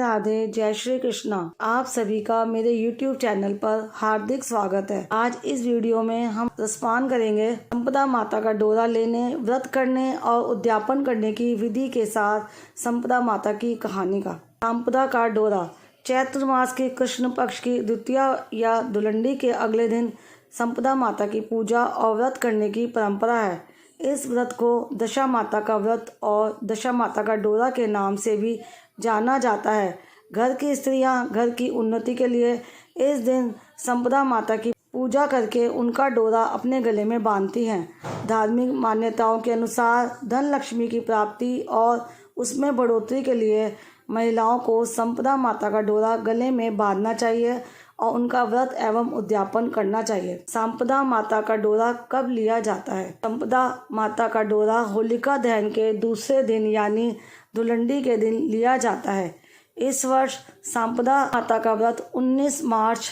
राधे, जय श्री कृष्णा। आप सभी का मेरे YouTube चैनल पर हार्दिक स्वागत है। आज इस वीडियो में हम रसपान करेंगे संपदा माता का डोरा लेने, व्रत करने और उद्यापन करने की विधि के साथ संपदा माता की कहानी का। संपदा का डोरा चैत्र मास के कृष्ण पक्ष की द्वितीया या धुलंडी के अगले दिन संपदा माता की पूजा और व्रत करने की परंपरा है। इस व्रत को दशा माता का व्रत और दशा माता का डोरा के नाम से भी जाना जाता है। घर की स्त्रियां घर की उन्नति के लिए इस दिन संपदा माता की पूजा करके उनका डोरा अपने गले में बांधती हैं। धार्मिक मान्यताओं के अनुसार धन लक्ष्मी की प्राप्ति और उसमें बढ़ोतरी के लिए महिलाओं को संपदा माता का डोरा गले में बांधना चाहिए और उनका व्रत एवं उद्यापन करना चाहिए। संपदा माता का डोरा कब लिया जाता है? संपदा माता का डोरा होलिका दहन के दूसरे दिन यानी धुलंडी के दिन लिया जाता है। इस वर्ष संपदा माता का व्रत 19 मार्च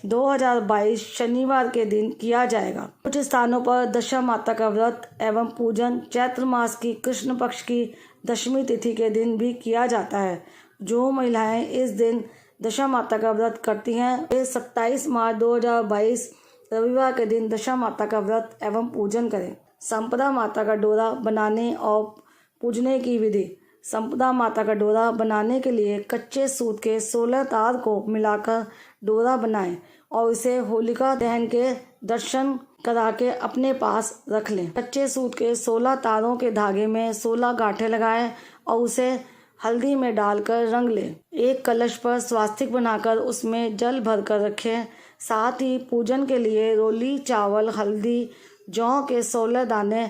2022 शनिवार के दिन किया जाएगा। कुछ स्थानों पर दशा माता का व्रत एवं पूजन चैत्र मास की कृष्ण पक्ष की दशमी तिथि के दिन भी किया जाता है। जो महिलाएं इस दिन दशा माता का व्रत करती हैं वे 27 मार्च 2022 रविवार के दिन दशा माता का व्रत एवं पूजन करें। संपदा माता का डोरा बनाने और पूजने की विधि। संपदा माता का डोरा बनाने के लिए कच्चे सूत के 16 तार को मिलाकर डोरा बनाएं और इसे होलिका दहन के दर्शन करा के अपने पास रख लें। कच्चे सूत के 16 तारों के धागे में 16 गांठें लगाएं और उसे हल्दी में डालकर रंग लें। एक कलश पर स्वास्तिक बनाकर उसमें जल भरकर रखें। साथ ही पूजन के लिए रोली, चावल, हल्दी, जौ के 16 दाने,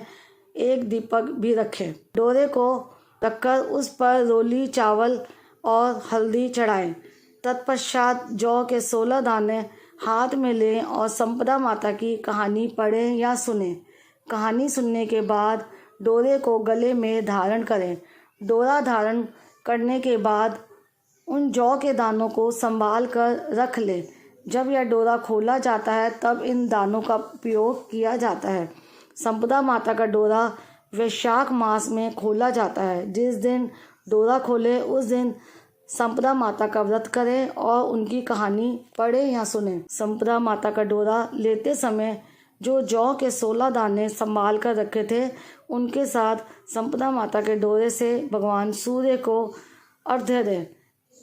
एक दीपक भी रखें। डोरे को रखकर उस पर रोली, चावल और हल्दी चढ़ाएं। तत्पश्चात जौ के 16 दाने हाथ में लें और संपदा माता की कहानी पढ़ें या सुनें। कहानी सुनने के बाद डोरे को गले में धारण करें। डोरा धारण करने के बाद उन जौ के दानों को संभाल कर रख लें। जब यह डोरा खोला जाता है तब इन दानों का उपयोग किया जाता है। संपदा माता का डोरा वैशाख मास में खोला जाता है। जिस दिन डोरा खोले उस दिन संपदा माता का व्रत करें और उनकी कहानी पढ़ें या सुनें। संपदा माता का डोरा लेते समय जो जौ के 16 दाने संभाल कर रखे थे उनके साथ संपदा माता के डोरे से भगवान सूर्य को अर्घ्य दें।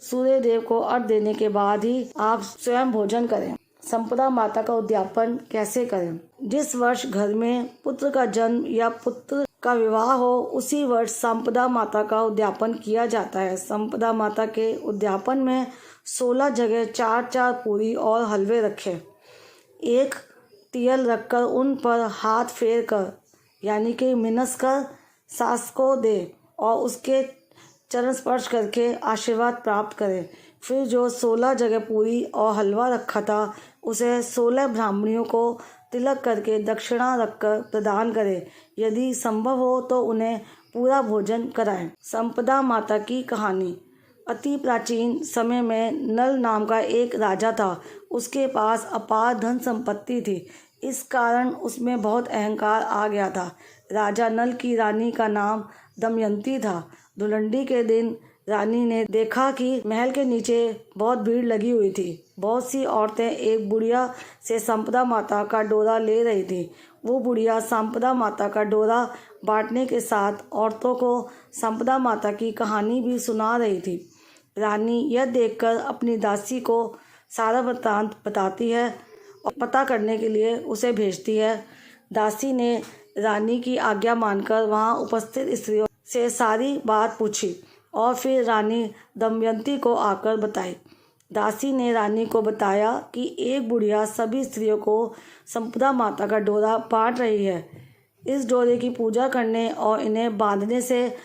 सूर्य देव को अर्घ्य देने के बाद ही आप स्वयं भोजन करें। संपदा माता का उद्यापन कैसे करें? जिस वर्ष घर में पुत्र का जन्म या पुत्र का विवाह हो उसी वर्ष संपदा माता का उद्यापन किया जाता है। संपदा माता के उद्यापन में 16 जगह 4-4 पूरी और हलवे रखें। एक तियल रखकर उन पर हाथ फेर कर यानी कि मिनस कर सास को दे और उसके चरण स्पर्श करके आशीर्वाद प्राप्त करें। फिर जो 16 जगह पूरी और हलवा रखा था उसे 16 ब्राह्मणियों को तिलक करके दक्षिणा रखकर प्रदान करें। यदि संभव हो तो उन्हें पूरा भोजन कराएं। संपदा माता की कहानी। अति प्राचीन समय में नल नाम का एक राजा था। उसके पास अपार धन संपत्ति थी। इस कारण उसमें बहुत अहंकार आ गया था। राजा नल की रानी का नाम दमयंती था। धुलंडी के दिन रानी ने देखा कि महल के नीचे बहुत भीड़ लगी हुई थी। बहुत सी औरतें एक बुढ़िया से संपदा माता का डोरा ले रही थी। वो बुढ़िया संपदा माता का डोरा बांटने के साथ औरतों को संपदा माता की कहानी भी सुना रही थी। रानी यह देखकर अपनी दासी को सारा वृत्तांत बताती है और पता करने के लिए उसे भेजती है। दासी ने रानी की आज्ञा मानकर वहां उपस्थित स्त्रियों से सारी बात पूछी और फिर रानी दमयंती को आकर बताई। दासी ने रानी को बताया कि एक बुढ़िया सभी स्त्रियों को संपदा माता का डोरा बांट रही है। इस डोरे की पूजा करने और इन्हें बांधने से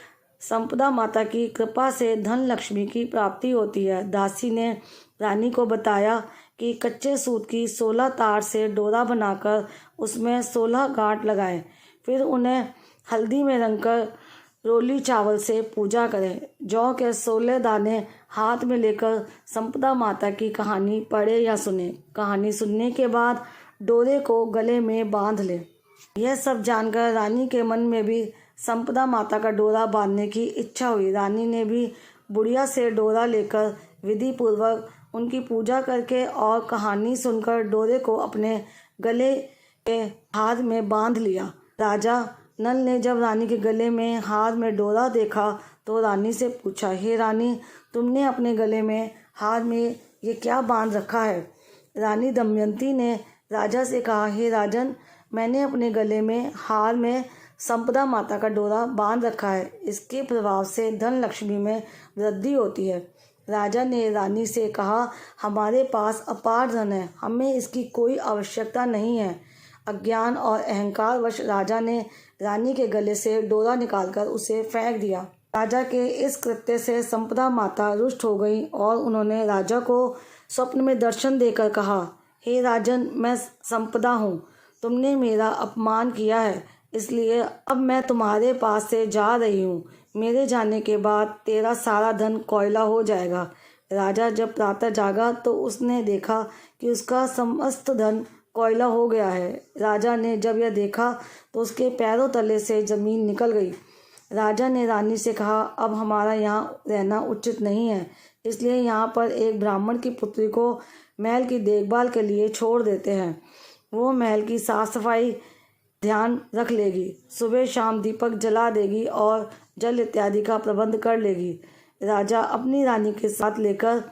संपदा माता की कृपा से धन लक्ष्मी की प्राप्ति होती है। दासी ने रानी को बताया कि कच्चे सूत की 16 तार से डोरा बनाकर उसमें 16 गांठ लगाएं। फिर उन्हें हल्दी में रंगकर रोली चावल से पूजा करें। जौ के 16 दाने हाथ में लेकर संपदा माता की कहानी पढ़े या सुने। कहानी सुनने के बाद डोरे को गले में बांध लें। यह सब जानकर रानी के मन में भी संपदा माता का डोरा बांधने की इच्छा हुई। रानी ने भी बुढ़िया से डोरा लेकर विधि पूर्वक उनकी पूजा करके और कहानी सुनकर डोरे को अपने गले के हाथ में बांध लिया। राजा नल ने जब रानी के गले में हाथ में डोरा देखा तो रानी से पूछा, हे रानी, तुमने अपने गले में हाथ में ये क्या बांध रखा है? रानी दमयंती ने राजा से कहा, हे राजन, मैंने अपने गले में हाथ में संपदा माता का डोरा बांध रखा है। इसके प्रभाव से धन लक्ष्मी में वृद्धि होती है। राजा ने रानी से कहा, हमारे पास अपार धन है, हमें इसकी कोई आवश्यकता नहीं है। अज्ञान और अहंकार वश राजा ने रानी के गले से डोरा निकालकर उसे फेंक दिया। राजा के इस कृत्य से संपदा माता रुष्ट हो गई और उन्होंने राजा को स्वप्न में दर्शन देकर कहा, हे राजन, मैं संपदा हूँ, तुमने मेरा अपमान किया है, इसलिए अब मैं तुम्हारे पास से जा रही हूँ। मेरे जाने के बाद तेरा सारा धन कोयला हो जाएगा। राजा जब प्रातः जागा तो उसने देखा कि उसका समस्त धन कोयला हो गया है। राजा ने जब यह देखा तो उसके पैरों तले से जमीन निकल गई। राजा ने रानी से कहा, अब हमारा यहाँ रहना उचित नहीं है, इसलिए यहाँ पर एक ब्राह्मण की पुत्री को महल की देखभाल के लिए छोड़ देते हैं। वो महल की साफ सफाई ध्यान रख लेगी, सुबह शाम दीपक जला देगी और जल इत्यादि का प्रबंध कर लेगी। राजा अपनी रानी के साथ लेकर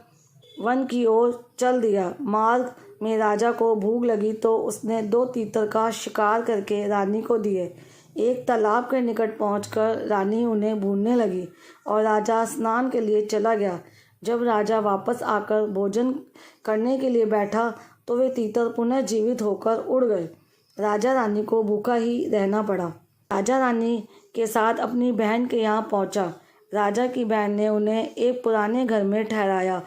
वन की ओर चल दिया। मार्ग में राजा को भूख लगी तो उसने 2 तीतर का शिकार करके रानी को दिए। एक तालाब के निकट पहुंचकर रानी उन्हें भूनने लगी और राजा स्नान के लिए चला गया। जब राजा वापस आकर भोजन करने के लिए बैठा तो वे तीतर पुनः जीवित होकर उड़ गए। राजा रानी को भूखा ही रहना पड़ा। राजा रानी के साथ अपनी बहन के यहाँ पहुँचा। राजा की बहन ने उन्हें एक पुराने घर में ठहराया।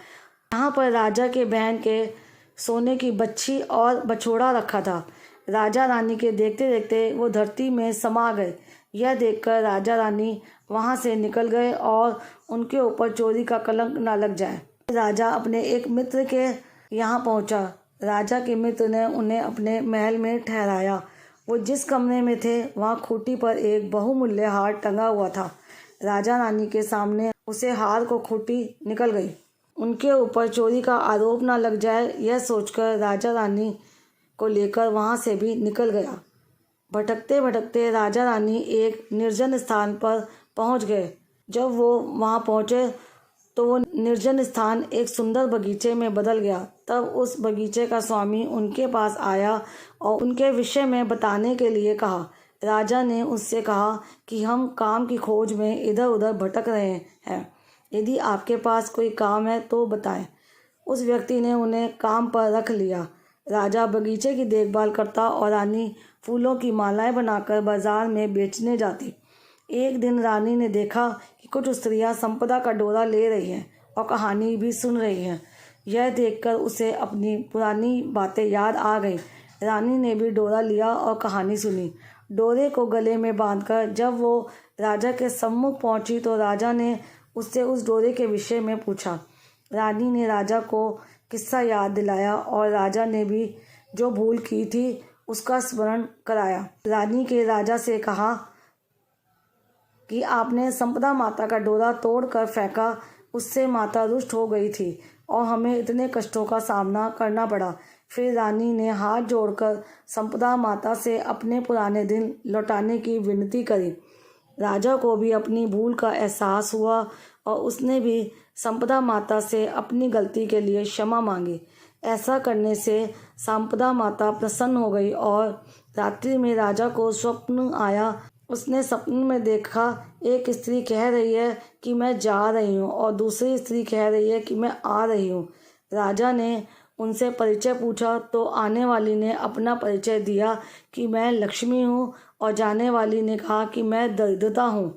यहाँ पर राजा के बहन के सोने की बच्ची और बछोड़ा रखा था। राजा रानी के देखते देखते वो धरती में समा गए। यह देखकर राजा रानी वहाँ से निकल गए और उनके ऊपर चोरी का कलंक न लग जाए। राजा अपने एक मित्र के यहाँ पहुँचा। राजा के मित्र ने उन्हें अपने महल में ठहराया। वो जिस कमरे में थे वहाँ खूंटी पर एक बहुमूल्य हार टंगा हुआ था। राजा रानी के सामने उसे हार को खूंटी निकल गई। उनके ऊपर चोरी का आरोप न लग जाए, यह सोचकर राजा रानी को लेकर वहाँ से भी निकल गया। भटकते भटकते राजा रानी एक निर्जन स्थान पर पहुँच गए। जब वो वहाँ पहुँचे तो वो निर्जन स्थान एक सुंदर बगीचे में बदल गया। तब उस बगीचे का स्वामी उनके पास आया और उनके विषय में बताने के लिए कहा। राजा ने उससे कहा कि हम काम की खोज में इधर उधर भटक रहे हैं, यदि आपके पास कोई काम है तो बताएं। उस व्यक्ति ने उन्हें काम पर रख लिया। राजा बगीचे की देखभाल करता और रानी फूलों की मालाएं बनाकर बाजार में बेचने जाती। एक दिन रानी ने देखा कि कुछ स्त्रियां संपदा का डोरा ले रही हैं और कहानी भी सुन रही हैं। यह देखकर उसे अपनी पुरानी बातें याद आ गई। रानी ने भी डोरा लिया और कहानी सुनी। डोरे को गले में बांधकर जब वो राजा के सम्मुख पहुंची तो राजा ने उससे उस डोरे के विषय में पूछा। रानी ने राजा को किस्सा याद दिलाया और राजा ने भी जो भूल की थी उसका स्मरण कराया। रानी के राजा से कहा कि आपने संपदा माता का डोरा तोड़कर फेंका, उससे माता रुष्ट हो गई थी और हमें इतने कष्टों का सामना करना पड़ा। फिर रानी ने हाथ जोड़कर संपदा माता से अपने पुराने दिन लौटाने की विनती करी। राजा को भी अपनी भूल का एहसास हुआ और उसने भी संपदा माता से अपनी गलती के लिए क्षमा मांगी। ऐसा करने से संपदा माता प्रसन्न हो गई और रात्रि में राजा को स्वप्न आया। उसने सपने में देखा एक स्त्री कह रही है कि मैं जा रही हूँ और दूसरी स्त्री कह रही है कि मैं आ रही हूँ। राजा ने उनसे परिचय पूछा तो आने वाली ने अपना परिचय दिया कि मैं लक्ष्मी हूँ और जाने वाली ने कहा कि मैं दरिद्रता हूँ।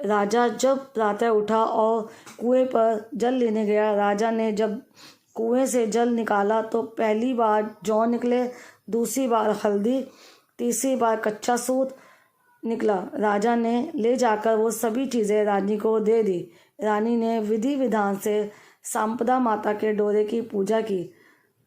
राजा जब प्रातः उठा और कुएं पर जल लेने गया। राजा ने जब कुएं से जल निकाला तो पहली बार जौ निकले, दूसरी बार हल्दी, तीसरी बार कच्चा सूत निकला। राजा ने ले जाकर वो सभी चीज़ें रानी को दे दी। रानी ने विधि विधान से संपदा माता के डोरे की पूजा की।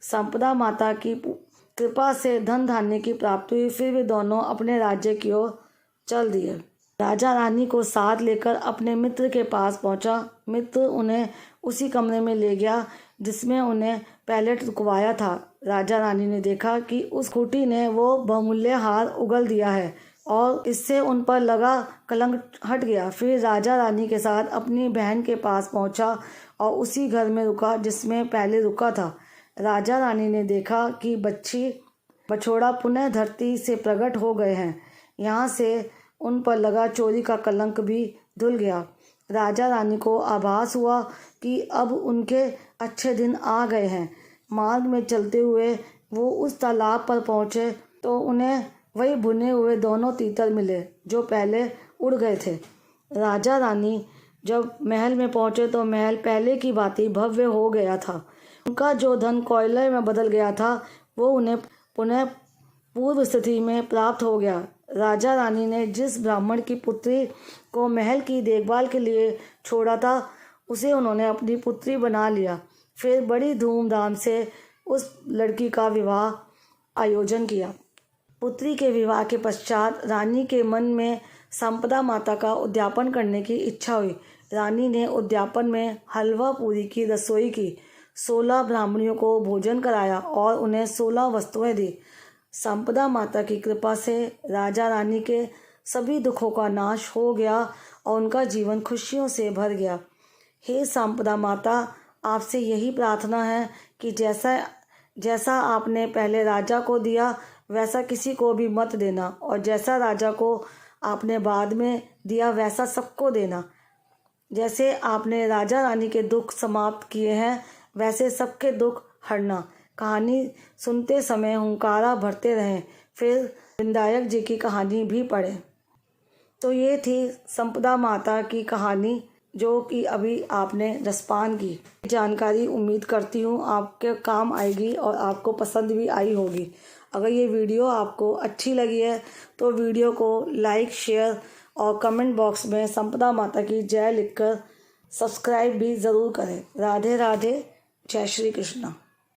संपदा माता की कृपा से धन धान्य की प्राप्ति हुई। फिर वे दोनों अपने राज्य की ओर चल दिए। राजा रानी को साथ लेकर अपने मित्र के पास पहुंचा। मित्र उन्हें उसी कमरे में ले गया जिसमें उन्हें पहले रुकवाया था। राजा रानी ने देखा कि उस खूंटी ने वो बहुमूल्य हार उगल दिया है और इससे उन पर लगा कलंक हट गया। फिर राजा रानी के साथ अपनी बहन के पास पहुंचा और उसी घर में रुका जिसमें पहले रुका था। राजा रानी ने देखा कि बछोड़ा पुनः धरती से प्रकट हो गए हैं। यहाँ से उन पर लगा चोरी का कलंक भी धुल गया। राजा रानी को आभास हुआ कि अब उनके अच्छे दिन आ गए हैं। मार्ग में चलते हुए वो उस तालाब पर पहुँचे तो उन्हें वही भुने हुए दोनों तीतर मिले जो पहले उड़ गए थे। राजा रानी जब महल में पहुँचे तो महल पहले की भांति भव्य हो गया था। उनका जो धन कोयले में बदल गया था वो उन्हें पुनः पूर्व स्थिति में प्राप्त हो गया। राजा रानी ने जिस ब्राह्मण की पुत्री को महल की देखभाल के लिए छोड़ा था उसे उन्होंने अपनी पुत्री बना लिया। फिर बड़ी धूमधाम से उस लड़की का विवाह आयोजन किया। पुत्री के विवाह के पश्चात रानी के मन में संपदा माता का उद्यापन करने की इच्छा हुई। रानी ने उद्यापन में हलवा पूरी की रसोई की, 16 ब्राह्मणियों को भोजन कराया और उन्हें 16 वस्तुएं दी। संपदा माता की कृपा से राजा रानी के सभी दुखों का नाश हो गया और उनका जीवन खुशियों से भर गया। हे संपदा माता, आपसे यही प्रार्थना है कि जैसा आपने पहले राजा को दिया वैसा किसी को भी मत देना और जैसा राजा को आपने बाद में दिया वैसा सबको देना। जैसे आपने राजा रानी के दुख समाप्त किए हैं वैसे सबके दुख हरना। कहानी सुनते समय हुंकारा भरते रहें, फिर विनायक जी की कहानी भी पढ़ें। तो ये थी संपदा माता की कहानी जो कि अभी आपने रसपान की। जानकारी उम्मीद करती हूँ आपके काम आएगी और आपको पसंद भी आई होगी। अगर ये वीडियो आपको अच्छी लगी है तो वीडियो को लाइक, शेयर और कमेंट बॉक्स में संपदा माता की जय लिखकर सब्सक्राइब भी ज़रूर करें। राधे राधे, जय श्री कृष्णा।